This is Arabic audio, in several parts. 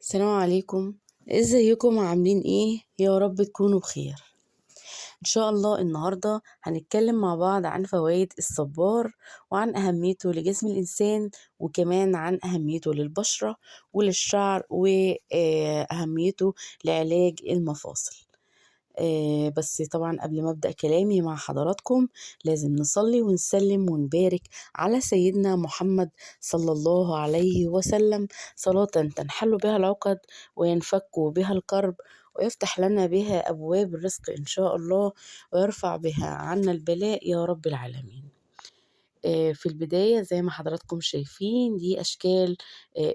السلام عليكم. ازيكم عاملين ايه؟ يا رب تكونوا بخير. ان شاء الله النهاردة هنتكلم مع بعض عن فوائد الصبار وعن اهميته لجسم الانسان، وكمان عن اهميته للبشرة وللشعر واهميته لعلاج المفاصل. بس طبعا قبل ما أبدأ كلامي مع حضراتكم لازم نصلي ونسلم ونبارك على سيدنا محمد صلى الله عليه وسلم، صلاة تنحل بها العقد وينفك بها الكرب ويفتح لنا بها أبواب الرزق إن شاء الله، ويرفع بها عنا البلاء يا رب العالمين. في البداية زي ما حضراتكم شايفين دي أشكال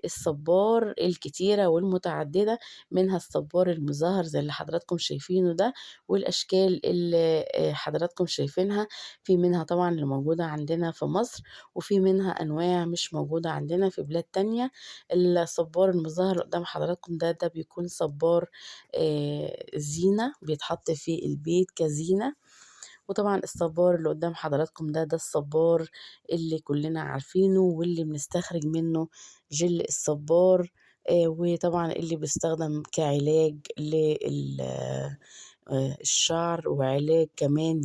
الصبار الكتيرة والمتعددة، منها الصبار المظهر زي اللي حضراتكم شايفينه ده، والأشكال اللي حضراتكم شايفينها. في منها طبعا اللي موجودة عندنا في مصر، وفي منها أنواع مش موجودة عندنا في بلاد تانية. الصبار المظهر اللي قدام حضراتكم ده بيكون صبار زينة، بيتحط في البيت كزينة. وطبعا الصبار اللي قدام حضراتكم ده الصبار اللي كلنا عارفينه واللي بنستخرج منه جل الصبار. وطبعا اللي بيستخدم كعلاج للشعر، وعلاج كمان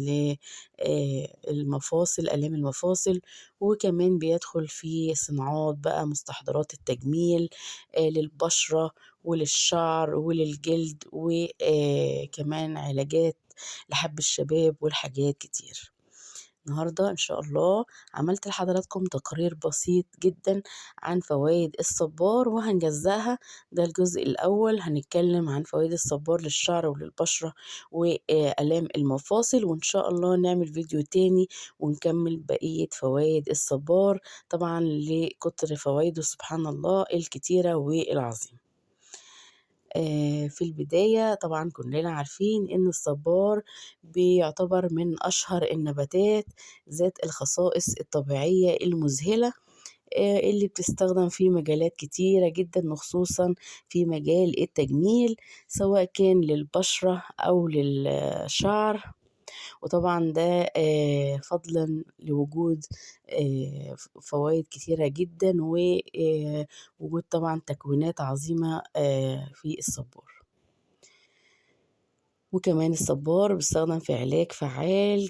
للمفاصل، آلام المفاصل. وكمان بيدخل في صناعات بقى مستحضرات التجميل للبشرة وللشعر وللجلد، وكمان علاجات لحب الشباب والحاجات كتير. النهاردة إن شاء الله عملت لحضراتكم تقرير بسيط جدا عن فوائد الصبار وهنجزأها. ده الجزء الأول، هنتكلم عن فوائد الصبار للشعر وللبشرة وآلام المفاصل، وإن شاء الله نعمل فيديو تاني ونكمل بقية فوائد الصبار، طبعا لكتر فوائده سبحان الله الكتيرة والعظيمة. في البداية طبعا كلنا عارفين إن الصبار بيعتبر من أشهر النباتات ذات الخصائص الطبيعية المذهلة، اللي بتستخدم في مجالات كتيرة جدا، وخصوصا في مجال التجميل سواء كان للبشرة أو للشعر. وطبعا ده فضلا لوجود فوائد كتيرة جدا، ووجود طبعا تكوينات عظيمة في الصبار. وكمان الصبار بيستخدم في علاج فعال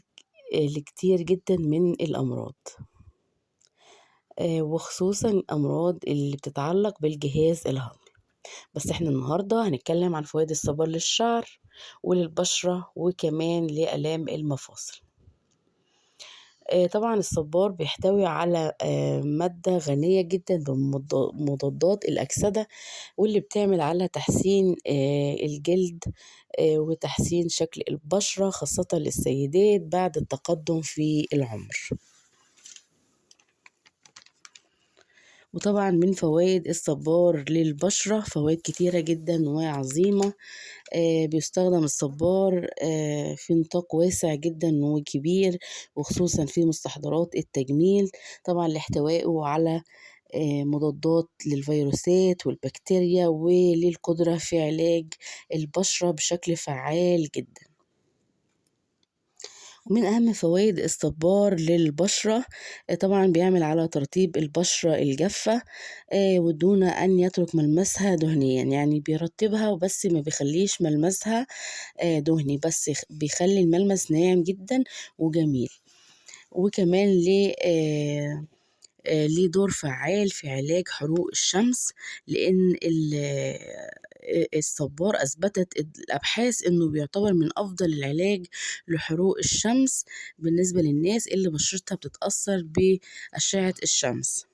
لكتير جدا من الأمراض، وخصوصا الأمراض اللي بتتعلق بالجهاز الهضمي. بس احنا النهاردة هنتكلم عن فوائد الصبار للشعر وللبشرة وكمان لآلام المفاصل. طبعا الصبار بيحتوي على مادة غنية جدا بمضادات الأكسدة، واللي بتعمل على تحسين الجلد وتحسين شكل البشرة، خاصة للسيدات بعد التقدم في العمر. وطبعا من فوائد الصبار للبشرة فوائد كتيرة جدا وعظيمة. بيستخدم الصبار في نطاق واسع جدا وكبير، وخصوصا في مستحضرات التجميل، طبعا لاحتوائه على مضادات للفيروسات والبكتيريا، وللقدرة في علاج البشرة بشكل فعال جدا. ومن أهم فوائد الصبار للبشرة طبعا بيعمل على ترطيب البشرة الجافة، ودون أن يترك ملمسها دهنيا، يعني بيرطبها وبس ما بيخليش ملمسها دهني، بس بيخلي الملمس ناعم جدا وجميل. وكمان ليه دور فعال في علاج حروق الشمس، لأن الصبار أثبتت الأبحاث إنه بيعتبر من أفضل العلاج لحروق الشمس بالنسبة للناس اللي بشرتها بتتأثر بأشعة الشمس.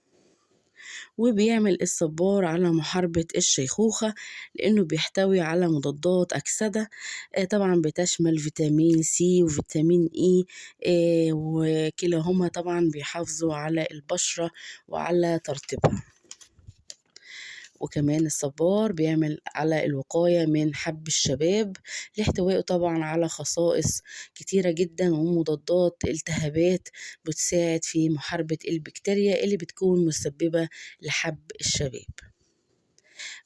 وبيعمل الصبار على محاربة الشيخوخة، لأنه بيحتوي على مضادات أكسدة طبعا بتشمل فيتامين سي وفيتامين إي، وكلاهما طبعا بيحافظوا على البشرة وعلى ترطيبها. وكمان الصبار بيعمل على الوقاية من حب الشباب، لاحتوائه طبعا على خصائص كتيرة جدا ومضادات التهابات بتساعد في محاربة البكتيريا اللي بتكون مسببة لحب الشباب.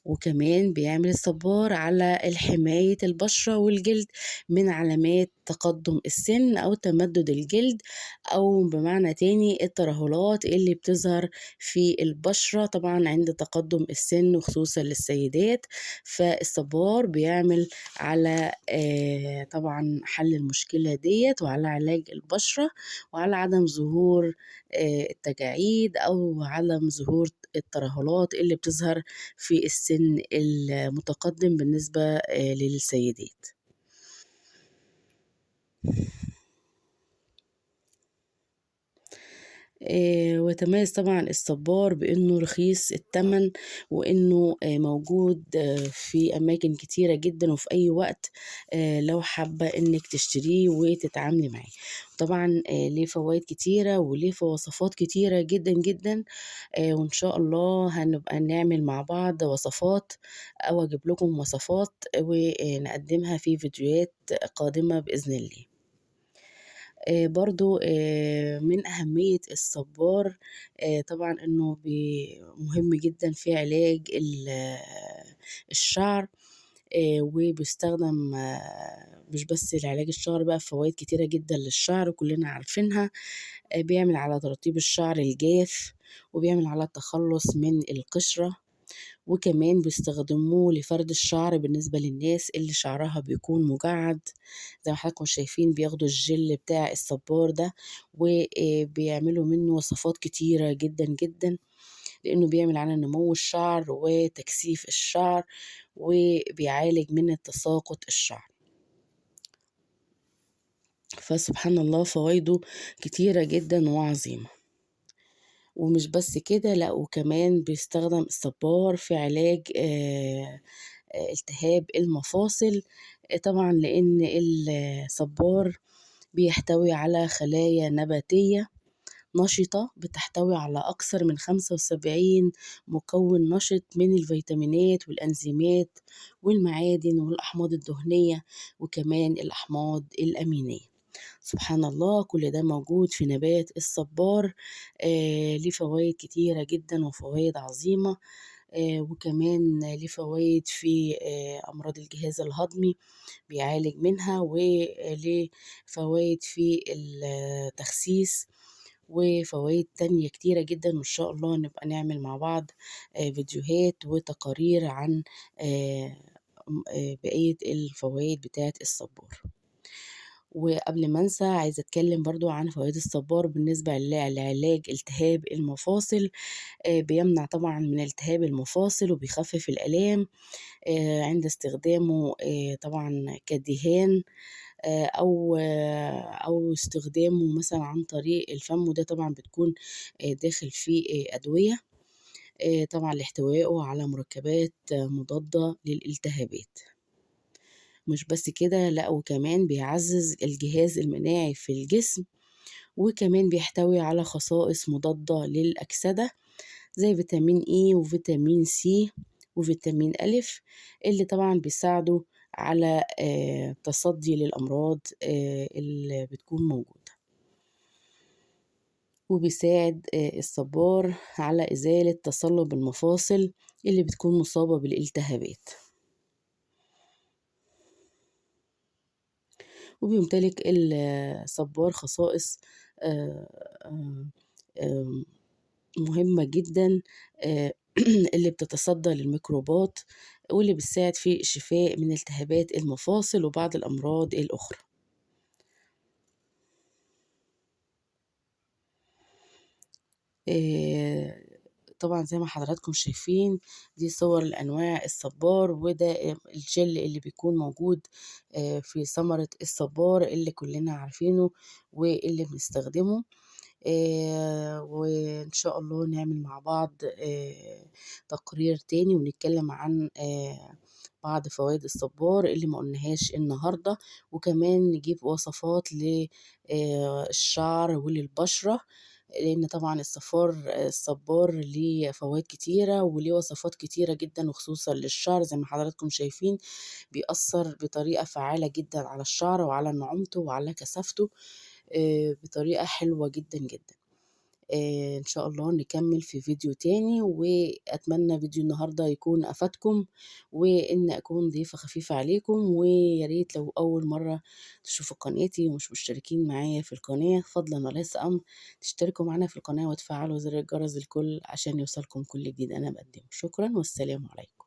وكمان بيعمل الصبار على حماية البشرة والجلد من علامات تقدم السن أو تمدد الجلد، أو بمعنى تاني الترهلات اللي بتظهر في البشرة طبعا عند تقدم السن وخصوصا للسيدات. فالصبار بيعمل على طبعا حل المشكلة ديت وعلى علاج البشرة وعلى عدم ظهور التجاعيد أو عدم ظهور الترهلات اللي بتظهر في السن المتقدم بالنسبة للسيدات. ويتميز طبعًا الصبار بإنه رخيص التمن، وإنه موجود في أماكن كتيرة جدًا وفي أي وقت لو حابة إنِّك تشتريه وتتعاملي معاه. طبعًا ليه فوايد كتيرة وليه وصفات كتيرة جدًا، جدًا، وإن شاء الله هنبقى نعمل مع بعض وصفات أو أجيب لكم وصفات ونقدّمها في فيديوهات قادمة بإذن الله. برضه من أهمية الصبار طبعًا إنه مهم جدًا في علاج الشعر، وبيستخدم مش بس لعلاج الشعر بقى فوايد كتيرة جدًا للشعر كلنا عارفينها. بيعمل على ترطيب الشعر الجاف، وبيعمل على التخلُّص من القشرة، وكمان بيستخدموه لفرد الشعر بالنسبة للناس اللي شعرها بيكون مجعد. زي ما حضراتكم شايفين بياخدوا الجل بتاع الصبار ده وبيعملوا منه وصفات كتيرة جدا جدا، لأنه بيعمل على نمو الشعر وتكثيف الشعر وبيعالج من تساقط الشعر. فسبحان الله فوائده كتيرة جدا وعظيمة. ومش بس كده لأ، وكمان بيستخدم الصبار في علاج التهاب المفاصل، طبعًا لإن الصبار بيحتوي على خلايا نباتية نشطة بتحتوي على أكثر من 75 مكون نشط من الفيتامينات والأنزيمات والمعادن والأحماض الدهنية وكمان الأحماض الأمينية. سبحان الله كل ده موجود في نبات الصبار. ليه فوايد كتيرة جدًا وفوايد عظيمة. وكمان ليه فوايد في أمراض الجهاز الهضمي بيعالج منها، وليه فوايد في التخسيس وفوايد تانية كتيرة جدًا، وإن شاء الله نبقى نعمل مع بعض فيديوهات وتقارير عن بقية الفوايد بتاعة الصبار. وقبل ما أنسى عايزة أتكلم برضه عن فوائد الصبار بالنسبة لعلاج التهاب المفاصل. بيمنع طبعًا من التهاب المفاصل وبيخفف الآلام عند استخدامه طبعًا كدهان، أو استخدامه مثلًا عن طريق الفم، وده طبعًا بتكون داخل فيه أدوية طبعًا لاحتوائه على مركبات مضادة للالتهابات. مش بس كده لأ، وكمان بيعزّز الجهاز المناعي في الجسم، وكمان بيحتوي على خصائص مضادة للأكسدة زي فيتامين E وفيتامين C وفيتامين أ اللي طبعًا بيساعدوا على التصدي للأمراض اللي بتكون موجودة. وبيساعد الصبار على إزالة تصلب المفاصل اللي بتكون مصابة بالالتهابات. وبيمتلك الصبار خصائص آآ آآ آمم مهمة جدًا آآ اللي بتتصدى للميكروبات، واللي بتساعد في الشفاء من التهابات المفاصل وبعض الأمراض الأخرى. آآ طبعًا زي ما حضراتكم شايفين دي صور لأنواع الصبار، وده الجل اللي بيكون موجود في ثمرة الصبار اللي كلنا عارفينه واللي بنستخدمه. وإن شاء الله نعمل مع بعض تقرير تاني ونتكلم عن بعض فوائد الصبار اللي ما قلناهاش النهاردة، وكمان نجيب وصفات الشعر وللبشرة، لأن طبعا الصبار ليه فوائد كتيرة وليه وصفات كتيرة جدا وخصوصا للشعر زي ما حضراتكم شايفين بيأثر بطريقة فعالة جدا على الشعر وعلى نعومته وعلى كثافته بطريقة حلوة جدًا، جدًا. إن شاء الله نكمل في فيديو تاني، وأتمنى فيديو النهاردة يكون أفادكم، وإن أكون ضيفة خفيفة عليكم. ويا ريت لو أول مرة تشوفوا قناتي ومش مشتركين معايا في القناة، فضلا وليس أمر، تشتركوا معانا في القناة وتفعلوا زر الجرس الكل عشان يوصلكم كل جديد أنا بقدمه. شكرا والسلام عليكم.